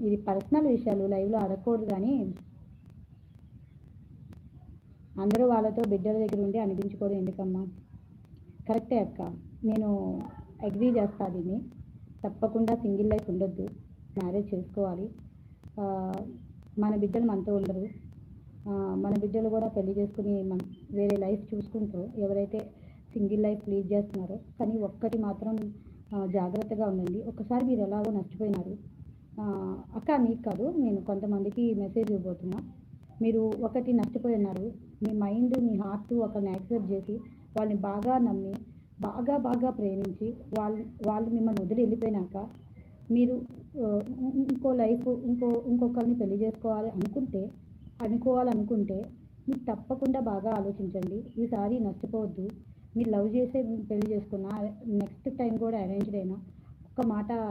ఇది పర్సనల్ విషయాలు లైవ్లో అడగకూడదు, కానీ అందరూ వాళ్ళతో బిడ్డల దగ్గర ఉండి అనిపించుకోవడం ఎందుకమ్మా? కరెక్టే అక్క, నేను అగ్రీ చేస్తా దీన్ని. తప్పకుండా సింగిల్ లైఫ్ ఉండొద్దు, మ్యారేజ్ చేసుకోవాలి. మన బిడ్డలు మనతో ఉండరు, మన బిడ్డలు కూడా పెళ్లి చేసుకుని వేరే లైఫ్ చూసుకుంటారు ఎవరైతే సింగిల్ లైఫ్ లీడ్ చేస్తున్నారో. కానీ ఒక్కటి మాత్రం జాగ్రత్తగా ఉండండి. ఒకసారి మీరు ఎలాగో నష్టపోయినారు అక్క, మీకు కాదు, నేను కొంతమందికి మెసేజ్ ఇవ్వబోతున్నా. మీరు ఒకటి నష్టపోయి ఉన్నారు, మీ మైండ్ మీ హార్ట్ ఒకరిని యాక్సెప్ట్ చేసి వాళ్ళని బాగా నమ్మి బాగా బాగా ప్రేమించి వాళ్ళు మిమ్మల్ని వదిలి వెళ్ళిపోయినాక మీరు ఇంకో లైఫ్ ఇంకొకరిని పెళ్లి అనుకోవాలనుకుంటే మీరు తప్పకుండా బాగా ఆలోచించండి. ఈసారి నష్టపోవద్దు. మీరు లవ్ చేసే పెళ్లి చేసుకున్నా నెక్స్ట్ టైం కూడా అరేంజ్డ్ అయినా ఒక్క మాట